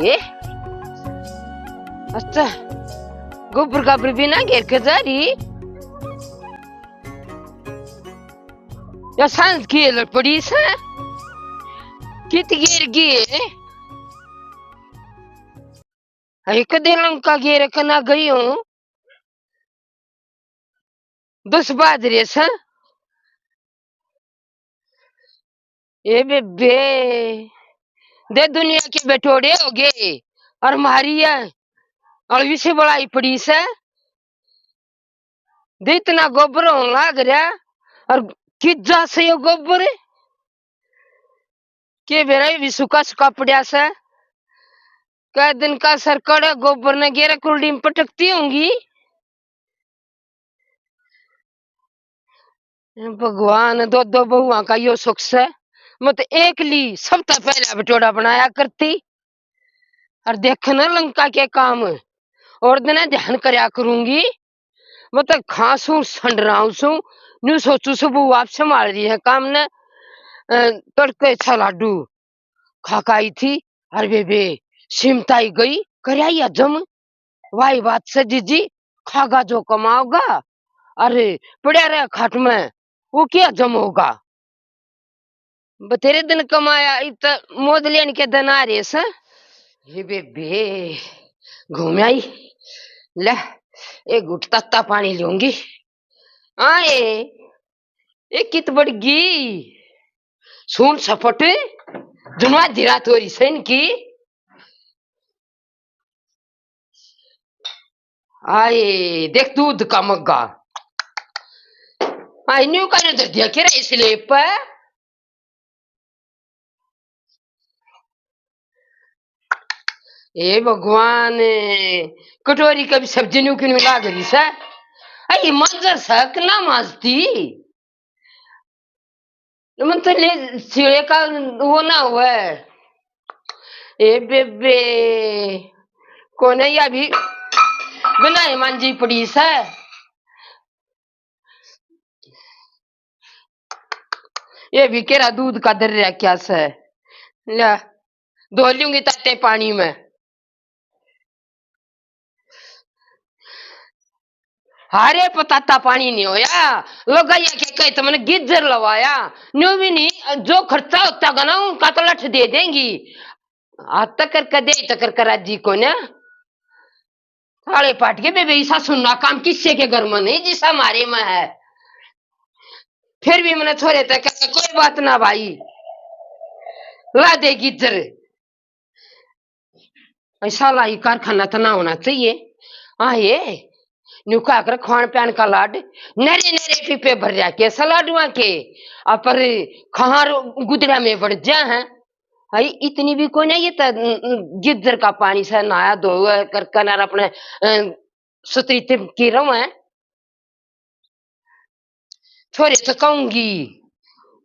ये अच्छा गोबर का बिना घेर के जा रही या सांस की लड़ पड़ी से कित गिर गई एक दिन का गिर कना गई हूँ 10 बाद रे सा ये बेबे दे दुनिया के बेटोड़े हो गए और मारी है अड़वी से बड़ाई पड़ी से दे इतना गोबर होने लग रहा और कित जा से ये गोबर के बेरा भी सुखा सुखा पड़ा से कै दिन का सरकड़ गोबर ने गेरा कुलडी में पटकती होंगी भगवान दो दो बहुआ का यो सुख से मत एक ली सबसे पहला बटोड़ा बनाया करती और देखना लंका के काम और दिन ध्यान करया करूंगी मतलब खांसू संड रहा हूँ न्यू सोचू सुबह आप संभाल रही है काम ने तड़के छा लाडू खाकाई थी अरे बेबे सिमताई गई करयाई हजम वाही बात से जीजी खागा जो कमाओगा अरे पड़ा रहे खाट में वो क्या हजम होगा बतेरे दिन कमाया इत मोद लेन के दिन आ रहे से ये बेबे घूम आई ले एक घुट तत्ता पानी लूंगी आए एक कित बड़गी सुन सपट जुनवा धीरा तोरी सेन की आए देख दूध का मग्गा आई न्यू का दे दिया के इसलिए पर ए भगवान कटोरी कभी सब्जी न्यू क्यों लाग रही सा आई मंजर सक ना माजती मन तो ले सिले का वो ना हुआ ए बेबे कौन है या भी बनाए मांझी पड़ी सा ये भी केरा दूध का दर रहा क्या से ला धो लूंगी तत्ते पानी में हारे पताता पानी नहीं होया लोग के कहे तो मैंने गिज्जर लवाया न्यू भी नहीं जो खर्चा होता गना उनका तो लठ दे देंगी आज तक कर दे तक करा जी को ना थाले पाट के बेबे ऐसा सुनना काम किससे के घर में नहीं जिस हमारे में है फिर भी मैंने छोड़े तक कोई बात ना भाई ला दे गिज्जर ऐसा लाई कारखाना तो ना होना चाहिए आए नुका कर खान पान का लाड नरे नरे पीपे भर जा के सलाडुआ के पर खार गुदड़ा में बढ़ जा है भाई इतनी भी कोई नहीं ये गिद्दर का पानी से नहाया धो कर कनार अपने सुतरी की रहो है छोरे तो कहूंगी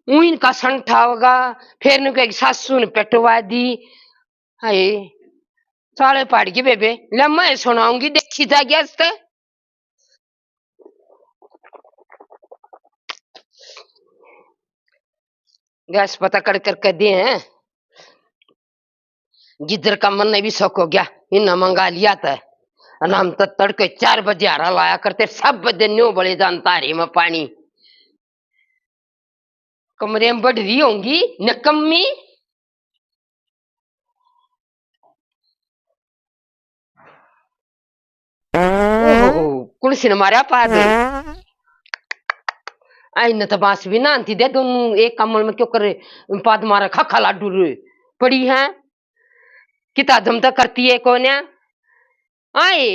ऊन का संठा होगा फिर नुके सासू ने पेटवा दी हाय साले पाड़ की बेबे लम्मा सुनाऊंगी देखी जा गया गैस पता कर दिए हैं गिद्दर का मन ने भी शौक हो गया इन मंगा लिया था हम तो तड़के 4 बजे हरा लाया करते सब बजे न्यू बड़े जानता रही में पानी कमरे में बढ़ रही होंगी नकम्मी कुर्सी ने मारा पाद आई न तो बांस भी ना आती दे दोनों एक कमल में क्यों करे पाद मारा खा लाडू पड़ी है किता दम तक करती है कौन है आए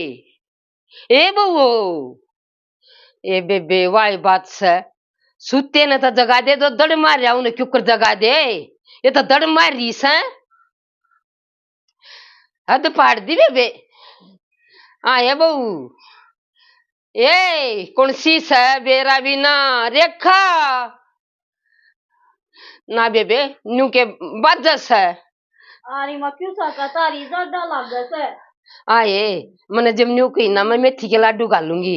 ए बहू ए बेबे वाई बात से सुते न तो जगा दे तो दड़ मार रहा उन्हें क्यों कर जगा दे ये तो दड़ मार रही है हद पाड़ दी बेबे आए बहू ए कौन सी से बेरा भी ना रेखा ना बेबे न्यू के बजस है आरी मा क्यों साका तारी ज्यादा लागत है आए मैंने जब न्यू कही ना मैं मेथी के लाडू गालूंगी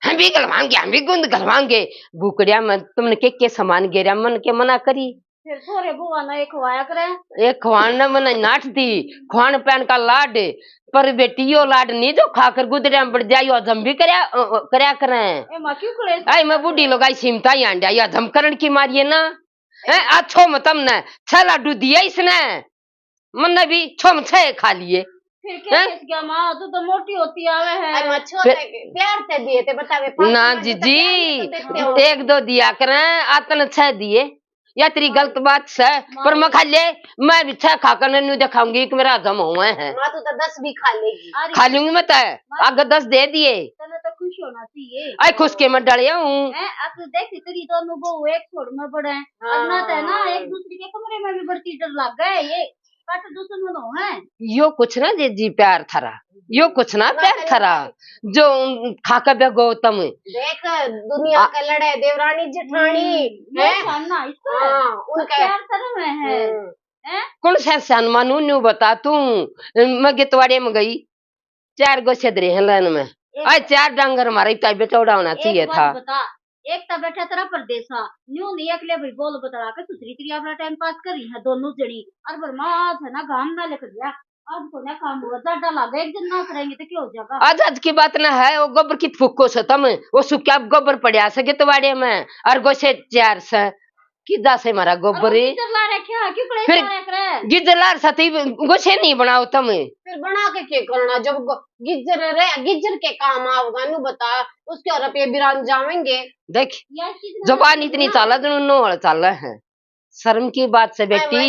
हम भी गलवाएंगे हम भी गुंद गलवाएंगे बुकड़िया में तुमने के सामान गेरा मन के मना करी फिर थोड़े बुआ ने खवाया करे। एक खवान न मन नाट दी खान पहन का लाड पर बेटियो लाड नहीं जो खाकर गुदरे में बढ़ जायो हजम भी करया करें। ए मां क्यों कलेश आई मैं बूढ़ी लगाई सिमता ही आंडिया या हजम करण की मारिए ना है अच्छो मत हमने 6 लाडू दिए इसने मन भी छम 6 खा लिए। फिर क्या केस गया मां तू तो मोटी होती आवे है। अरे मच्छो प्यार से दिए थे बतावे ना जीजी 1-2 दिया करें आतन 6 दिए या तेरी गलत बात है पर मैं खा ले मैं भी 6 खाकर नहीं दिखाऊंगी कि मेरा हजम हुआ है। मां तू तो 10 भी खा लेगी। खा लूंगी मैं तो आगे 10 दे दिए तने तो खुश होना चाहिए। आई खुश के मैं डलिया हूँ अब देख तेरी दोनों बहू एक छोड़ में पड़े अब ना तो ना एक दूसरे के कमरे में भी बढ़ती डर लग गए ये कट दुश्मन हो है। यो कुछ ना जी प्यार थरा यो कुछ ना प्यार थरा जो खाकर बे गौतम देख दुनिया का लड़े देवरानी जेठानी है ना इसको उनका प्यार शर्म है। कौन सा सन्मानू न्यू बता तू मैं गितवाड़े में गई 4 गो छदरे हैं लाइन में आज 4 डांगर हमारे तबियत उड़ाना चाहिए था। बता एक तो बैठा तेरा परदेसा न्यू नहीं अगले भाई बोल बता के सुतरी तेरी अपना टाइम पास करी है दोनों जनी और बरमास है ना गांव ना लिख दिया अब को ना काम हुआ ज्यादा लगा एक दिन ना करेंगे तो क्या हो जाएगा। आज की बात ना है वो गोबर की फूको से तुम वो सुख्या गोबर पड़ा से गितवाड़े में और गोसे 4 से किदा से मारा गोबर फिर गिजलार साथी गोसे नहीं बनाओ तुम फिर बना के क्या करना जब गिज्जर के काम आओगा नु बता उसके और रुपये बिरान जाएंगे। देख जबान इतनी चाला दोनों चाला है शर्म की बात से बेटी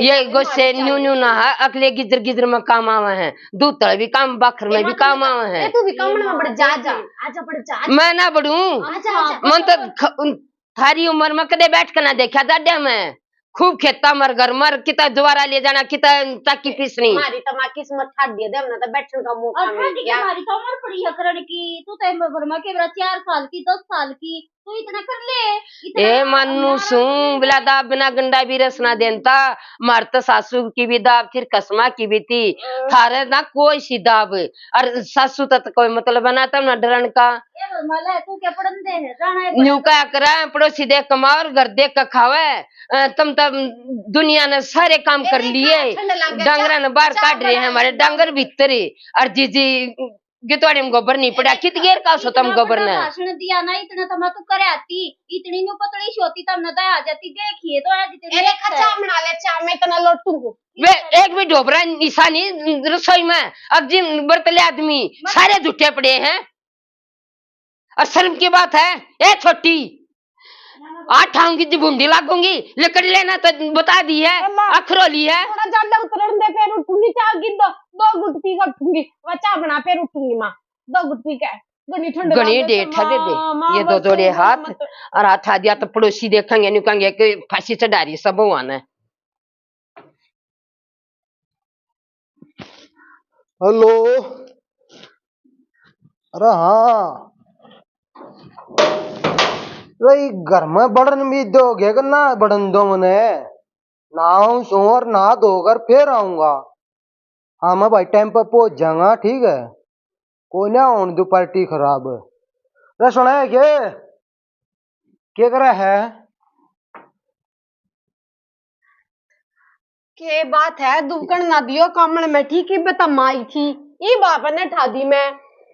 ये गोसे न्यू न्यू ना है अगले गिजर गिजर में काम आवे हैं दूध तले भी काम बाखर में भी काम आवे हैं। तू भी काम में बढ़ जा आजा बढ़ जा मैं ना बढ़ूं मन तो थारी उम्र में कदे बैठ कर ना देखा दादा में खूब खेता मर घर मर किता दोबारा ले जाना किता चक्की पीसनी मारी तमा किस्मत छाड़ दिया दे ना तो बैठने का मौका मिल गया। हमारी तो उम्र पड़ी है करण की तू तो वर्मा के 4 साल की 10 साल की तू इतना कर ले ए मानू सू बिला दाब बिना गंडा भी रस ना देनता मार तो सासू की भी दाब फिर कसमा की भी थी थारे ना कोई सी दाब और सासू तो कोई मतलब बनाता ना डरन का तू क्या पढ़न दे न्यू क्या करा पड़ोसी देख कमा और घर देख का खावे तुम तब दुनिया ने सारे काम कर लिए डांगरा ने बाहर काट रहे हैं हमारे डांगर भीतर और जीजी गितवाड़े में गोबर नहीं पड़ा कित गेर का सो तुम गोबर ने भाषण दिया ना इतना तो मैं तू करे आती इतनी नु पतली छोटी तब न तो आ जाती देखिए तो आज तेरे खचा बना ले चा में इतना लोटू वे एक भी ढोबरा निशानी रसोई में अब जिन बर्तले आदमी सारे झूठे पड़े हैं और शर्म की बात है ए छोटी 8 आऊंगी जी बूंदी लागूंगी लेकर लेना तो बता दी है अखरोली है थोड़ा ज्यादा उतरन दे फिर उठूंगी चाह की 2 गुट पी कर उठूंगी बच्चा बना फिर उठूंगी मां 2 गुट पी के गणी डेट है दे ये 2 जोड़े हाथ और हाथ आ दिया तो पड़ोसी देखेंगे नहीं कहेंगे कि फांसी चढ़ा रही सब आना है। हेलो अरे हाँ घर में बड़न भी दोगे कि ना बड़न दो मने नहाऊं सो और नहा धोकर फिर आऊंगा। हाँ मैं भाई टाइम पर पहुंच जाऊंगा ठीक है कोई ना होने दो पार्टी खराब रे सुना है क्या कर रहा है के बात है दुकन ना दियो कामण में ठीक ही बता माई थी ये बाप ने ठा दी मैं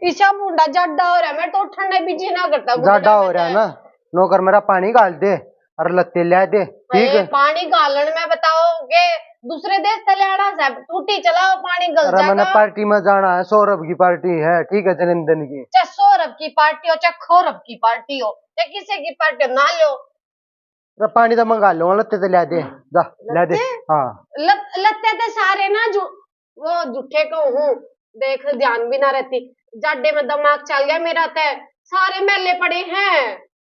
ईशा मुंडा जाडा हो रहा मैं तो ठंडा भी जी ना करता जाडा हो रहा है ना नौकर मेरा पानी गाल दे और लत्ते ले दे ठीक है पानी गालन में बताओगे दूसरे देश चले से टूटी चलाओ पानी गल जाएगा। मैंने पार्टी में जाना है सौरभ की पार्टी है ठीक है जन्मदिन की चाहे सौरभ की पार्टी हो चाहे खौरभ की पार्टी हो चाहे किसी की पार्टी हो ना लो पानी तो मंगा लो लत्ते तो ले दे जा ले दे हाँ लत्ते तो सारे ना वो झूठे को हूँ देख ध्यान भी ना रहती जाडे में दिमाग चल गया मेरा तो सारे मेले पड़े हैं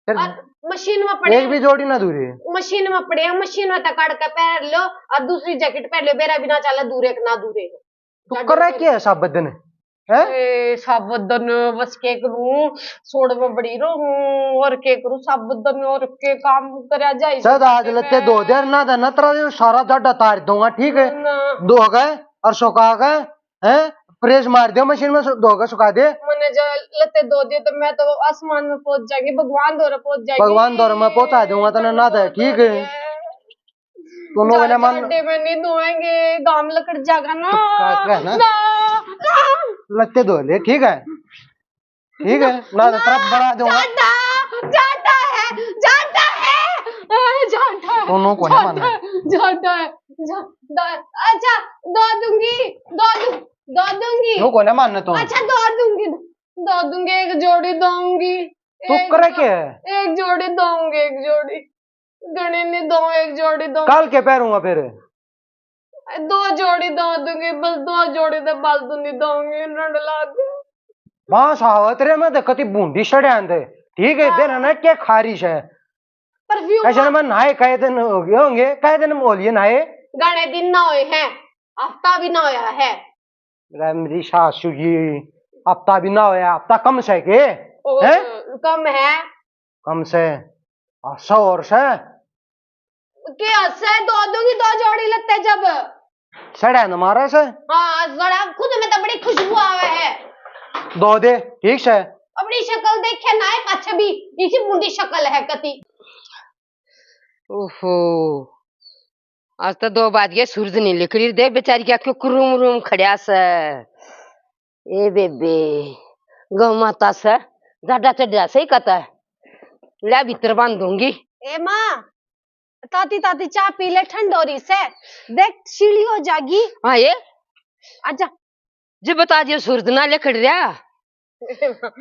और मशीन में पड़े एक भी जोड़ी ना दूरी मशीन में पड़े हैं मशीन में तक के पहन लो और दूसरी जैकेट पहन लो मेरा भी ना चला दूरे ना दूरे तो कर रहा क्या है साबदन है साबदन बस के करूं सोड़ में बड़ी रहूं और के करूं साबदन और के काम करया जाए सद आज लते 2 देर ना था ना तेरा सारा जाडा तार दूंगा ठीक है 2 गए और सुखा गए हैं प्रेस मार दियो मशीन में धोकर सुखा दे मैंने जो लते 2 दिए तो मैं तो आसमान में पहुंच जाएंगे भगवान द्वारा पहुंच जाएंगे भगवान द्वारा मैं पहुंचा दूंगा तो ना था ठीक है दोनों को ना मान जाडे में नहीं धोएंगे, गाम लकड़ जाएगा ना। क्या है ना ना, ना, लगते धो ले, ठीक है ठीक है ना, तो तरफ बढ़ा दूंगा। जाटा, जाटा है, जाटा है, जाटा है, दोनों को ना मानना। जाटा है, जाटा है। अच्छा दो दूंगी, दो दूंगी। दोनों को ना मानना तो अच्छा दो दूंगी, एक जोड़ी दूंगी। तू करे क्या है? एक जोड़ी दूंगी, एक जोड़ी गणे नहीं दो, एक जोड़ी दो, काल के पैरूंगा फिर। दो जोड़ी दो दूंगी, बस दो जोड़ी तो फालतू नहीं दूंगी, रंड लाग। वहां सावत रे मैं देखती बूंदी सड़े थे, ठीक है देना ना क्या खारिश है। परफ्यूम ऐसे में नहाए कई दिन हो गए होंगे, कई दिन बोलिए नहाए। गणे दिन ना हुए हैं, हफ्ता भी ना होया है। मेरी सासू जी, हफ्ता भी ना होया, हफ्ता कम से के और है, कम है कम से 100 और से क्या से दो दूंगी, दो जोड़ी लगते जब। सड़े न मारे से हाँ जरा खुद में तो बड़ी खुशबू आवे है। दो दे, ठीक से। अपनी शक्ल देखे ना एक अच्छा भी इसी मुंडी शक्ल है कति। ओहो, आज तो 2 बाज गए, सूरज नहीं निकली, देख बेचारी क्या क्यों कुरुम रुम खड़िया से। ए बेबे गौ माता से ज्यादा चढ़िया से ही कहता है, ले भीतर बांध दूंगी। ए माँ ताती ताती चाय पी ले, ठंड हो रही से, देख सीढ़ी हो जागी। हाँ ये आजा जी बता दियो, सूरज ना ले खड़ रहा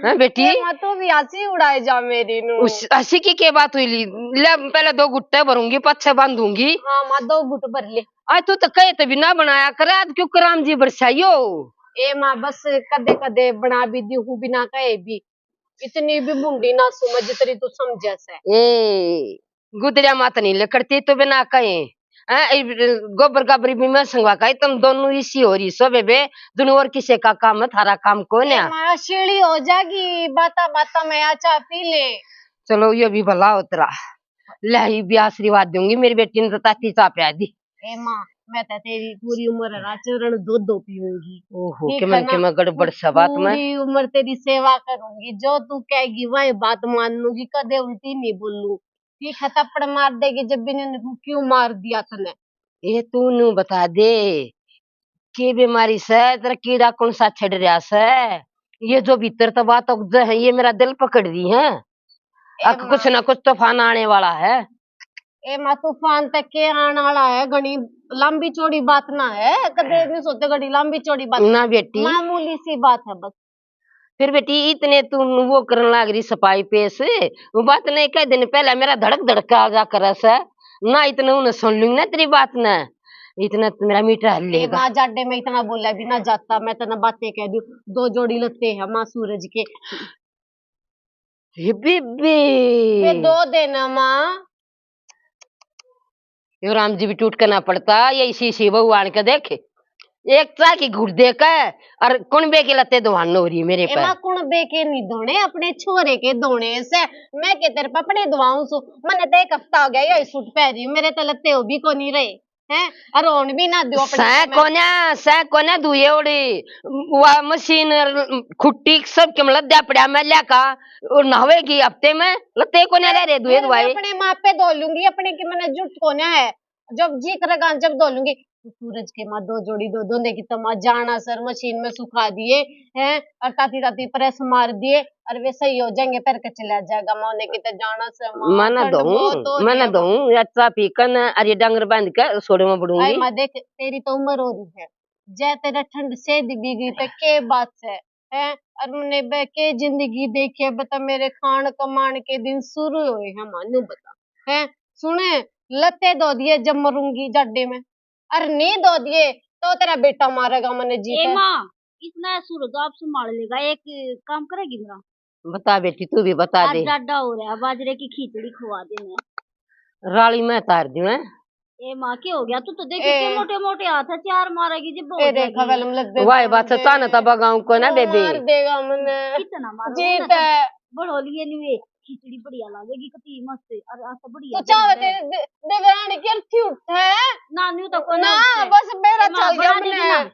है बेटी। ए माँ तो भी हंसी उड़ाए जा मेरी नू। उस हंसी की क्या बात हुई ली, ले पहले 2 गुट्टे भरूंगी, पच्छे बांधूंगी। हाँ माँ दो गुट भर ले। आज तू तो कहे तो भी ना बनाया करे, आज क्यों कराम जी बरसाइयो। ए माँ बस कदे कदे बना भी दी हूँ, बिना कहे भी इतनी भी मुंडी ना समझ जितनी तू समझे से। ए गुदरिया मात नहीं ले करती तो बिना कहे गोबर गाबरी भी मैं संगवा का, तुम दोनों इसी हो रही सो बेबे, दोनों और किसी का काम है, थारा काम कौन है। माँ सीढ़ी हो जागी, बाता बाता में आचा पी ले। चलो ये भी भला उतरा, ले भी आशीर्वाद दूंगी, मेरी बेटी ने तो ताती चा पिया दी। ए माँ मैं तो तेरी पूरी उम्र चरण दूध दो पीऊंगी। ओहो ठीक के है मन ना? के मैं गड़बड़ सा बात में। पूरी उम्र तेरी सेवा करूंगी, जो तू कहेगी वही बात मान लूंगी, कदे उल्टी नहीं बोलूं। ठीक है थप्पड़ मार देगी जब भी ने क्यों मार दिया तने। ये तू नू बता दे के बीमारी से तेरा कीड़ा कौन सा छड़ रहा से, ये जो भीतर तो बात उगज है, ये मेरा दिल पकड़ दी है। अब कुछ ना कुछ तूफान आने वाला है। ए माँ तूफान तक के आने वाला है, घनी लंबी चौड़ी बात ना है, कदे नहीं सोते घड़ी लंबी चौड़ी बात ना बेटी, मामूली सी बात है बस। फिर बेटी इतने तू वो करने लग रही सफाई पे से, वो बात नहीं, कई दिन पहले मेरा धड़क धड़का आ जा कर से ना, इतना उन्हें सुन लूंगी ना तेरी बात ना, इतना तो मेरा मीटर हल लेगा। माँ जाडे में इतना बोला भी ना जाता, मैं तना बातें कह दूं, 2 जोड़ी लगते हैं माँ सूरज के। हे बेबे 2 देना माँ। यो राम जी भी टूट के ना पड़ता, ये इसी सी बहू आन के देखे, एक चा की घुट दे के और कुणबे के लते दुहान हो रही है मेरे माँ पे। कुणबे के नहीं धोने, अपने छोरे के धोने से। मैं के तेरे पपड़े धुआऊं सु, मैंने तो 1 हफ्ता हो गया यही सूट पहनी, मेरे तो लत्ते हो भी को नहीं रहे हैं, और ओन भी ना दो सै कोने दुए उड़ी वा मशीन खुट्टी सब के लद्दा पड़ा मैं लिया और नहावेगी हफ्ते में, लत्ते कोने रह रे दुए दुआए। अपने माँ पे धो लूंगी, अपने की मैंने जुट कोने है, जब जी करेगा जब धो लूंगी। सूरज के माँ 2 जोड़ी दो धोने की तो माँ जाना सर मशीन में सुखा दिए हैं, और ताती ताती प्रेस मार दिए, और वे सही हो जाएंगे, पैर के चला जाएगा माँ ने की तो जाना सर मैं दो अच्छा पीकन अरे डंगर बांध के सोड़े में बढ़ूंगी। माँ देख तेरी तो उम्र हो रही है, जय तेरा ठंड से भी गई तो के बात से है, और उन्हें के जिंदगी देखी है, बता मेरे खान कमान के दिन शुरू हुए हैं मानू बता है। सुने लते दो दिए जब मरूंगी जाडे में, और नहीं दो दिए तो तेरा बेटा मारेगा मैंने जी। माँ इतना सूरज आप संभाल लेगा, एक काम करेगी मेरा। बता बेटी तू भी बता दे। डाडा हो रहा है, बाजरे की खिचड़ी खवा देना। राली में तार दी मैं। ए माँ क्या हो गया, तू तो देखे के मोटे मोटे हाथ है, 4 मारेगी जब वाई बात चाना तब गाँव को ना बेबी मार देगा मैंने कितना मार जीत है। बड़ो लिए लिए खिचड़ी बढ़िया लागेगी कती मस्त, और ऐसा बढ़िया तो चाहे तेरे देवरानी की अर्थी उठता है नानी तो को ना, बस मेरा चल गया मैंने।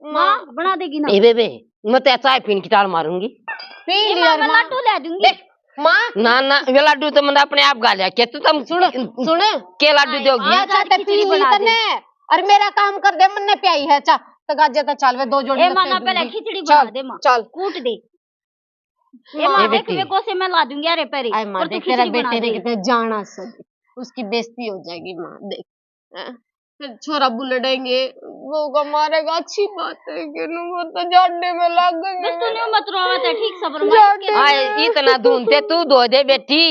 माँ बना देगी ना। ए बेबे मैं तो चाय पीन की टाल मारूंगी। पी लिया मैं लाटू ले दूंगी। माँ ना ना वे लाडू तो मैंने अपने आप गा लिया क्या तो तुम सुन सुन के लाडू दोगी ये चाहते खिचड़ी पी बना दे। तने और मेरा काम कर दे मन प्याई है चा तो गाजे तो चल वे 2 जोड़ी ए लत्ते माँ ना पहले दूंगी। खिचड़ी बना चल दे माँ, चल कूट दे। ए माँ, माँ ए देख बेटी। वे को से मैं ला दूंगी अरे पेरी आय माँ और तू देख तेरा खिचड़ी बना बेटे ने दे। कितने जाना सद उसकी बेइज्जती हो जाएगी माँ देख हैं? फिर छोरा बुलड़ेंगे वो को मारेगा अच्छी बात है कि वो तो जाने में लग बस गए तूने मत रोवा था ठीक सबर जाने मार आए इतना ढूंढते तू दो दे बेटी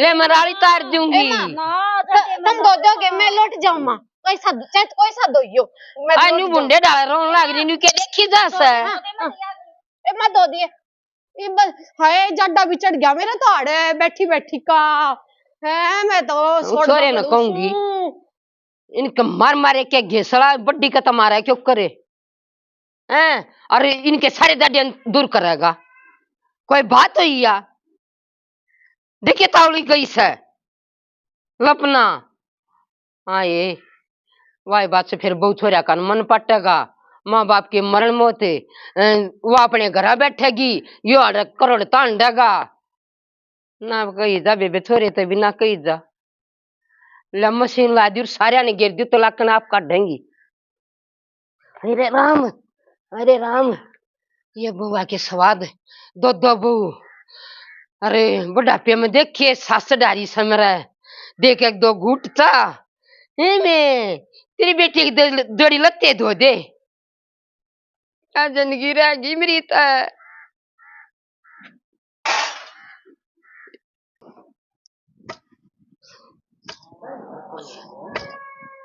ले मराली तार ए दूंगी माँ ना जाके तुम दो दोगे मैं लौट जाऊँ माँ कोई सा दो यो मैं आई लौट न्यू जाऊँ। बुंडे डाल रोन लाग रही न्यू के देखी जा से ए मैं दो दिए ये बस हाय जड्डा भी चढ़ गया मेरे तो आड़े बैठी बैठी का है मैं तो छोड़ छोरे दो न पड़ूं कहूंगी सू। इनके मार मारे के घेसड़ा बड्डी का तुम्हारा क्यों करे हैं अरे इनके सारे दाढ़ियां दूर करेगा कोई बात हुई या देखिए तावली गई से लपना हाँ ये वाई बात से फिर बहु छोरा का मन पटेगा माँ बाप के मरण मोते वो अपने घर बैठेगी यो अरे करोड़ तान देगा ना कही जा बेबे छोरे तो भी ना कही जा ले मशीन ला दी और सारे ने गिर दी तो लाकन आप काटेंगी अरे राम ये बुआ के स्वाद दो दो बहू अरे बुढ़ापे में देखिए सास डारी समरा देख एक दो घूटता में तेरी बेटी की जोड़ी लत्ते धो दे क्या जिंदगी रहेगी मेरी तो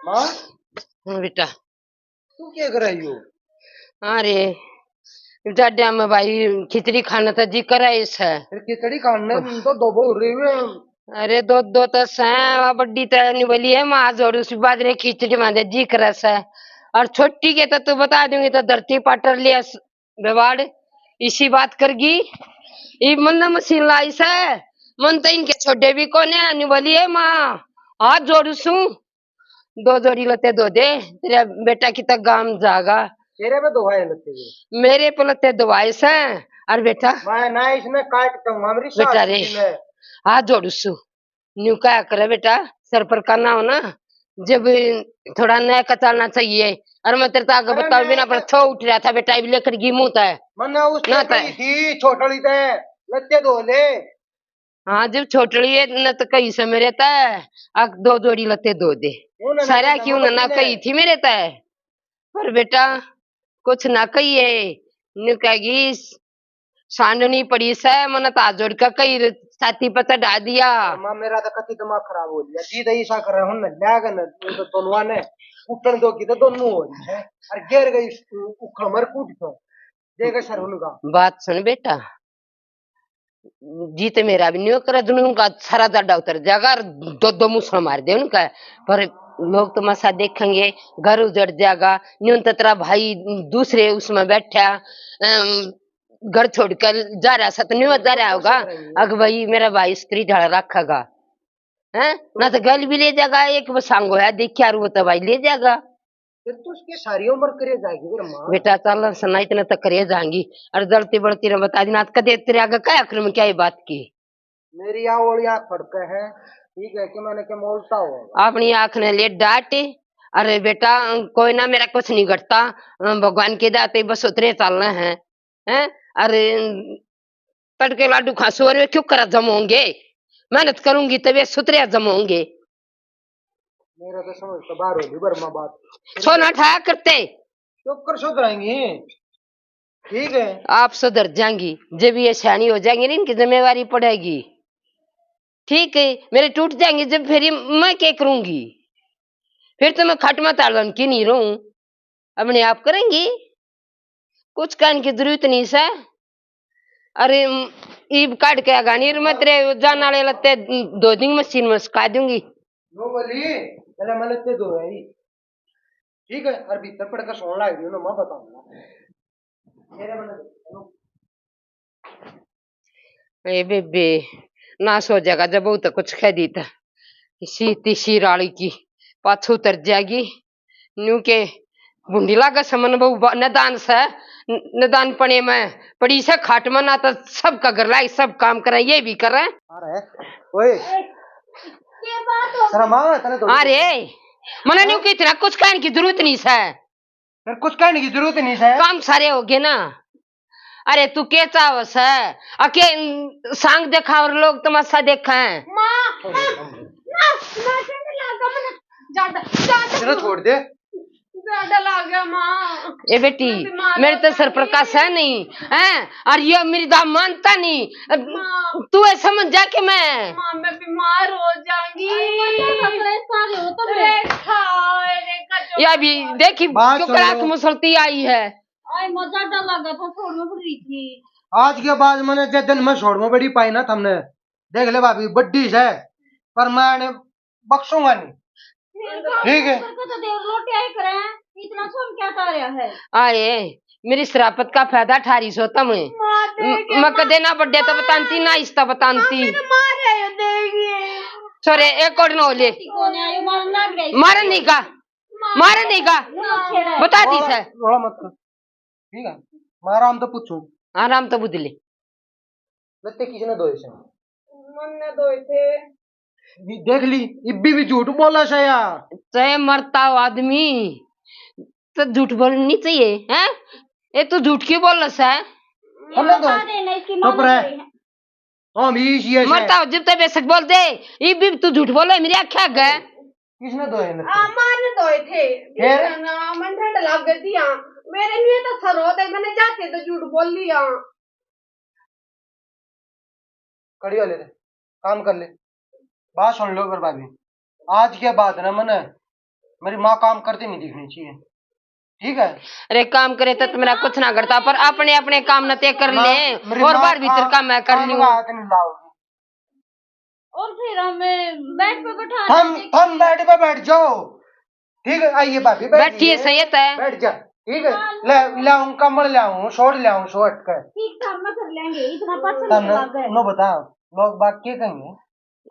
माँ बेटा तू क्या कर रही हो? अरे जाड्या में भाई खिचड़ी खाना तो जी करे इस है फिर खिचड़ी खाने तो दो हो रही है। अरे दो दो तो सै बड्डी तो बोली है माँ जोड़ उस बाद रे खिचड़ी मांगे जी करे से और छोटी के तो तू बता दूंगी तो धरती पाटर लिया बेवाड़ इसी बात करगी ये मन ना मशीन लाई से मन तो इनके छोटे भी कोने बोली है माँ हाथ जोड़ू सू 2 जोड़ी लते दो दे तेरा बेटा की तक गांव जागा तेरे में दो है लगते हुए मेरे पलते दवाई से और बेटा मैं ना इसमें काट दूंगा मेरी बेटा सास रे जी ने। हाथ जोड़ू सू न्यू क्या करे बेटा सर पर करना हो ना जब थोड़ा नया कचालना चाहिए और मैं तेरे आगे अरे बताओ मैं बिना पर छो उठ रहा था बेटा अब लेकर गी मुंह है मैंने उस ना कही थी छोटड़ी ते लत्ते धो ले। हाँ जब छोटड़ी है न तो कहीं से मेरे तय अब 2 जोड़ी लते दो दे उन्होंने सारा कहा, क्यों मतलब ना तूने- कही थी मेरे तय पर बेटा कुछ ना कहिए न्यू कहेगी सांडनी पड़ी से मन ताजोड़ का कई छाती पर चढ़ा दिया माँ मेरा तो कति दिमाग खराब हो गया जी दही सा कर रहे हो ना लैग न तो दोनों ने उठन दो की तो दोनों हो रही है और गिर गई उखड़ मर कूट तो देगा सर उनका। बात सुन बेटा जीते मेरा भी नहीं कर उनका सारा दड्डा उतर जाएगा और 2 मुसला मार दे उनका पर लोग तमाशा देखेंगे घर उजड़ जाएगा न्यून तेरा भाई दूसरे उसमें बैठा घर छोड़कर जा रहा सत न्यू जा रहा होगा अग भाई मेरा भाई स्त्री ढाल रखेगा है ना तो गल भी ले जाएगा एक वो सांगो है देखिए वो तो भाई ले जाएगा फिर तो उसकी सारी उम्र करे जाएगी फिर माँ। बेटा चल सुना इतना तक करे जाएंगी और जलती बढ़ती ने बता देना कदे तेरे आगे क्या आखिर में क्या ये बात की मेरी ओली आँख फड़के है ठीक है कि मैंने क्या मोलता होगा अपनी आंख ने ले डांट अरे बेटा कोई ना मेरा कुछ नहीं घटता भगवान के दाते बस उतरे चलना है हैं अरे तड़के लाडू खासू अरे क्यों करा जमोगे मेहनत करूंगी तभी सुतरे जमोगे मेरा तो समझ तो बाहर होगी बर्मा बात सोना ठाया करते चौकर सुधराएंगी ठीक है। आप सुधर जाएंगी जब ये सियानी हो जाएंगी ना इनकी जिम्मेवारी पड़ेगी ठीक है मेरे टूट जाएंगे जब फिर मैं क्या करूंगी फिर तो मैं खट में ताड़न की नहीं रहूं अपने आप करेंगी कुछ कहने की जरूरत नहीं से अरे ईब काट के गानी मैं तेरे जान वाले लगते 2 दिन मशीन में सुखा दूंगी नो बोली पहले मैं लेते दो है ही ठीक है और भीतर पड़ कर सोने लग रही हो ना मैं बताऊंगा मेरे मन ए बेबे ना सो जाएगा जब बहुत कुछ कह दी था इसी तीसी राली की पाछू उतर जाएगी न्यू के बुंडी लागे समन बहु नदान से नदान पने में पड़ी से खाट में ना तो सब का घर लाई सब काम करे ये भी करे। अरे ओए ये बात हो शर्म आ तने तो अरे मना नहीं कि इतना कुछ कहने की जरूरत नहीं है, फिर कुछ कहने की जरूरत नहीं है। काम सारे हो गए ना। अरे तू के चावस है अके सांग देखा और लोग तमाशा देखा है। माँ ठंड लागा मने ज्यादा ज्यादा चलो छोड़ दे। ज्यादा लागा माँ। ए बेटी मेरे तो सर पर कास है नहीं है और ये मेरी दाम मानता नहीं। तू ऐसा समझ जा के मैं माँ मैं बीमार हो जाऊंगी। सारे हो तुम रेखा जो या भी देखी बात क्यों सुन कड़ाक लो। मुसलती आई है। आई मजा डर लगा था छोड़ में पड़ रही थी। आज के बाद मैंने जिस दिन मैं छोड़ में बड़ी पाई ना हमने देख ले भाभी बड्डी है पर मैं बख्शूंगा नहीं। ठीक है तो देर लोटे आए करे इतना सुन क्या कर रहा है। आए मेरी शराफत का फायदा ठारी सो तम मैं कदे ना बड्डे तो बताती ना इस्ता बताती मारे देखिए छोरे एक और न ले कोने आयो मारन लग गई मारन नहीं का बता दी से रोड़ा मत कर ठीक है मैं आराम तो पूछूं आराम तो बुदले लगते किसी ने दो से मन ने दो थे देख ली इब्बी भी झूठ बोला से यार चाहे मरता हो आदमी तो झूठ बोलनी नहीं चाहिए हैं। ये तू झूठ क्यों बोल रहा है। हमने दो देना इसकी चुप मां रहे हम ये मरता हो जब तक बेशक बोल दे ये भी तू झूठ बोले मेरी आख्या गए किसने दो है मां ने दो थे फिर? ना मन ठंड लग गई थी यहाँ मेरे लिए तो सर होता मैंने जाते तो झूठ बोल लिया। कड़ी वाले थे काम कर ले बात सुन लो पर भाभी आज के बाद ना मैंने मेरी माँ काम करती नहीं दिखनी चाहिए ठीक है। अरे काम करे तो मेरा कुछ ना करता पर अपने अपने काम न ते कर ले मेरी और माँ बार भीतर का मैं कर काम लूं का हाथ नहीं लाओगी। और फिर हमें बेड पे बैठा हम बेड पे बैठ जाओ ठीक है। आइए भाभी बैठिए सही है बैठ जा ठीक है। ले आऊं कम्बल ले आऊं शॉर्ट ले आऊं शॉर्ट का ठीक काम में कर लेंगे इतना पसंद नहीं लग गए। नो बता लोग बात क्या कहेंगे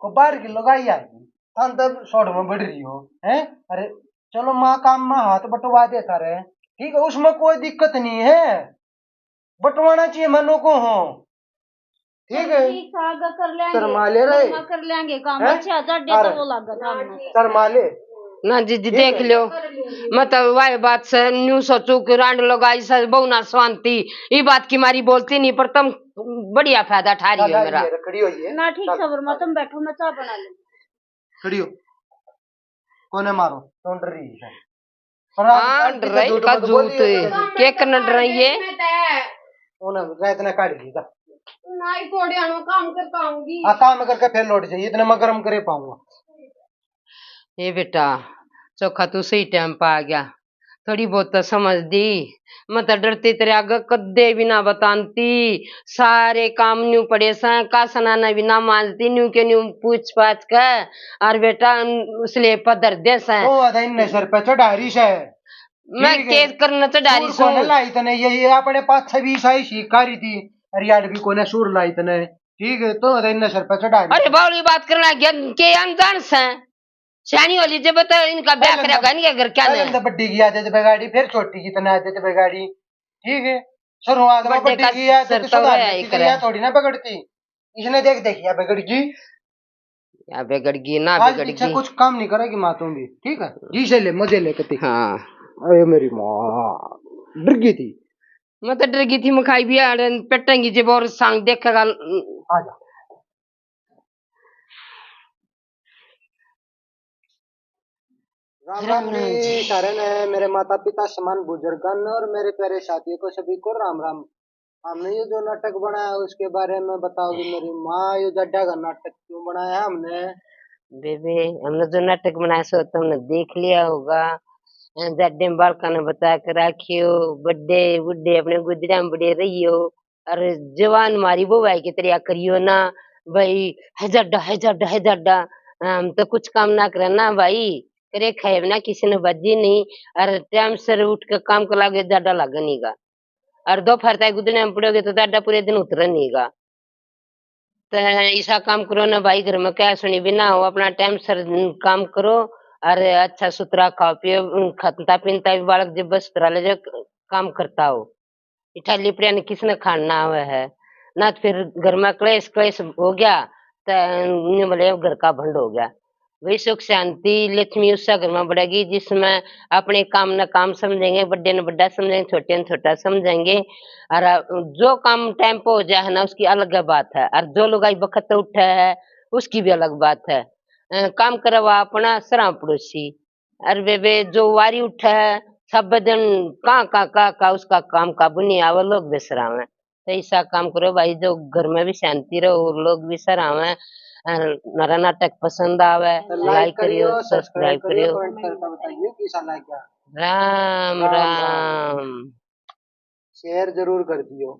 को बाहर की लोग आई आएगी हम तब शॉर्ट में बढ़ रही हो हैं। अरे चलो माँ काम में हाथ बटवा देता रहे ठीक है उसमें कोई दिक्कत नहीं है बटवाना चाहिए मनो को हो ठीक है। ठीक है आगे कर लेंगे शर्मा ले रहे कर लेंगे काम हैं? 6000 दे अरे। तो वो लागत हमने शर्मा ले ना जी देख लो मतलब वही बात से न्यू सोचू कि रांड लगाई से बहु ना स्वांति ये बात की मारी बोलती नहीं पर तुम बढ़िया फायदा ठा रही हो मेरा। खड़ी हुई है ना ठीक सबर में तुम बैठो मैं चाय बना लूं। खड़ी हो कोने मारो तो डर रही है पर हाँ डराई का जूत के करना डराइए उन्हें इतना काट दी था नहीं थोड़े अनु काम कर पाऊंगी। काम करके फिर लौट जाइए इतना मैं गर्म करे पाऊंगा। ये बेटा चोखा तू सही टाइम पा आ गया थोड़ी बहुत तो समझ दी मैं तो डरती तेरे आगे कदे भी ना बताती सारे काम न्यू पड़े सा का सनाना भी ना मानती न्यू के न्यू पूछ पाछ के और बेटा उसले पदर दे सा ओ आधा इन सर पे चढ़ारी से मैं केस करना चढ़ारी सो कोने लाई तने ये अपने पास 26 आई शिकारी थी अरे यार भी कोने सुर लाई तने ठीक है तो आधा इन सर पे चढ़ारी। अरे बावली बात करना के अनजान से शानी वाली जब बता इनका ब्याह करेगा इनके घर क्या पहले तो बड्डी की आदत बेगाड़ी फिर छोटी की तना आदत बेगाड़ी ठीक है। शुरुआत में बड्डे बड्डी का की आदत सर तौरा सुधारने ही की करे। तो थोड़ी ना बिगड़ती इसने देख देखिया बिगड़ गई या बिगड़ गई ना आज बिगड़ पीछे गई कुछ काम नहीं करेगी माँ तुम भी ठीक है जी से ले मजे ले कती। हाँ अरे मेरी माँ डर गई थी मैं तो डर गई थी मखाई भी पेटेंगी जब और सांग देखेगा आ जा राम राम जी सारे ने मेरे माता पिता समान बुजुर्गन और मेरे प्यारे साथियों को सभी को राम राम। हमने ये जो नाटक बनाया उसके बारे में बताओगी मेरी माँ ये जड्डा का नाटक क्यों बनाया हमने। बेबे हमने जो नाटक बनाया सो तुमने देख लिया होगा जड्डे में बालका ने बता कर रखियो बड्डे बुड्ढे अपने गुजरा में बड़े रहियो और जवान मारी वो भाई की तरह करियो ना भाई है जड्डा तो कुछ काम ना करे ना भाई करे खाए ना किसी ने बजी नहीं और टाइम से उठ के काम को लागे ज्यादा लगे नहीं गा और दोपहर तक गुजरने में पड़ोगे तो ज्यादा पूरे दिन उतर नहीं गा तो ऐसा काम करो ना भाई घर में क्या सुनी बिना हो अपना टाइम से काम करो अरे अच्छा सुथरा खाओ पियो खाता पीनता भी बालक जब बस ले जो काम करता हो। इठा लिपड़िया ने किसने खाना आवे है ना, तो फिर घर में क्लेश क्लेश हो गया तो बोले घर का भंड हो गया। वही सुख शांति लक्ष्मी उस घर में बढ़ेगी जिसमें अपने काम न काम समझेंगे, बड़े न बड़ा समझेंगे, छोटे न छोटा समझेंगे। और जो काम टाइम पे हो जाए ना उसकी अलग बात है, और जो लोग बखत उठे है उसकी भी अलग बात है। काम करवा अपना सरा पड़ोसी, अरे बेबे जो वारी उठे है सब दिन का उसका काम काबू नहीं आवे, लोग भी सरावे। तो ऐसा काम करो भाई जो घर में भी शांति रहो और लोग भी सरावे। नरा नाटक पसंद आवे लाइक करियो, सब्सक्राइब करियो। कमेंट करके बताइए कैसा लगा। राम राम राम। राम। शेयर जरूर कर दियो।